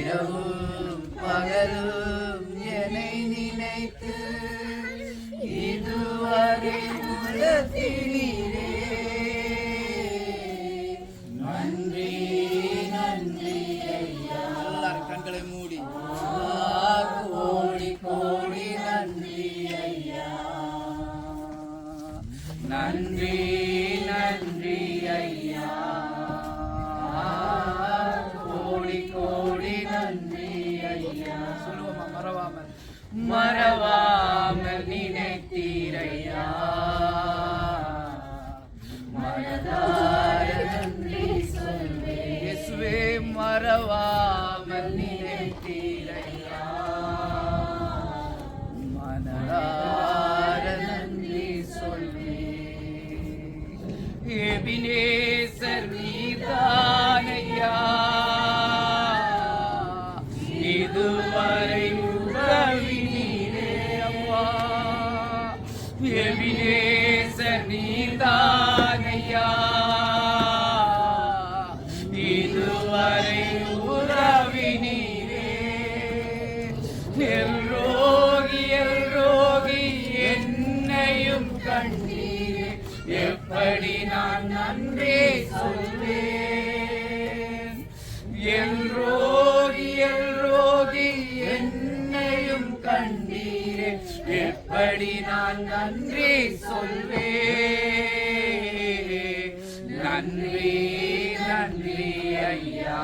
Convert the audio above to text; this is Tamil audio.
இரவும் பகலும் என்னை நினைத்து இதுவரை உலகினிலே நன்றி நன்றி ஐயா. எல்லாரும் கண்களை மூடி கோடி கோடி நன்றி ஐயா. நன்றி நன்றி ஐயா. கோடி கோடி நன்றி ஐயா. சொல்லுவோமா? மறவாமல் மறவாமல் நினைத்தீரையா. மனதார நன்றி சொல்வேன் இயேசுவே. மறவாமல் நினைத்தீரையா. மனதார நன்றி சொல்வேன். எபினேசர் நீதானையா. இதுவரை உதவினீரே அப்பா. எபினேசர் நீதானையா. இதுவரை உதவினீரே. எல்ரோகி என்னையும் கண்டீரே. எப்படி நான் நன்றி சொல்வேன். எல்ரோகி என்னையும் கண்டீரே. எப்படி நான் நன்றி சொல்வேன். நன்றி நன்றி ஐயா.